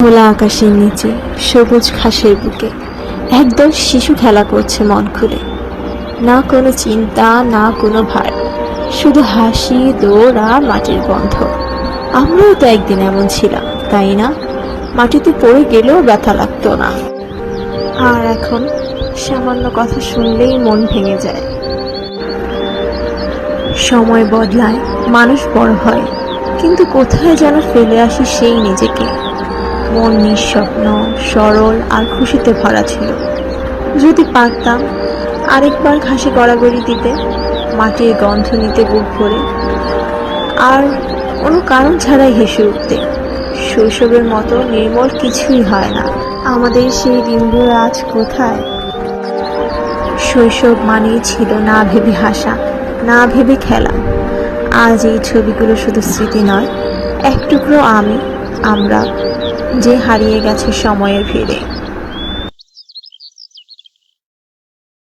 খোলা আকাশের নিচে সবুজ ঘাসের বুকে একদল শিশু খেলা করছে মন খুলে। না কোনো চিন্তা, না কোনো ভার, শুধু হাসি, দৌড় আর মাটির গন্ধ। আমরাও তো একদিন এমন ছিলাম, তাই না? মাটিতে পড়ে গেলেও ব্যথা লাগতো না। আর এখন সামান্য কথা শুনলেই মন ভেঙে যায়। সময় বদলায়, মানুষ বড় হয়, কিন্তু কোথায় যেন ফেলে আসি সেই নিজেকে। মন নিঃস্বপ্ন, সরল আর খুশিতে ভরা ছিল। যদি পারতাম আরেকবার ঘাসে গড়াগড়ি দিতে, মাটির গন্ধ নিতে বুক ভরে, আর কোনো কারণ ছাড়াই হেসে উঠতে। শৈশবের মতো নির্মল কিছুই হয় না। আমাদের সেই দিনগুলো আজ কোথায়? শৈশব মানেই ছিল না ভেবে হাসা, না ভেবে খেলা। আজ এই ছবিগুলো শুধু স্মৃতি নয়, এক টুকরো আমরা যে হারিয়ে গেছে সময়ের ভিড়ে।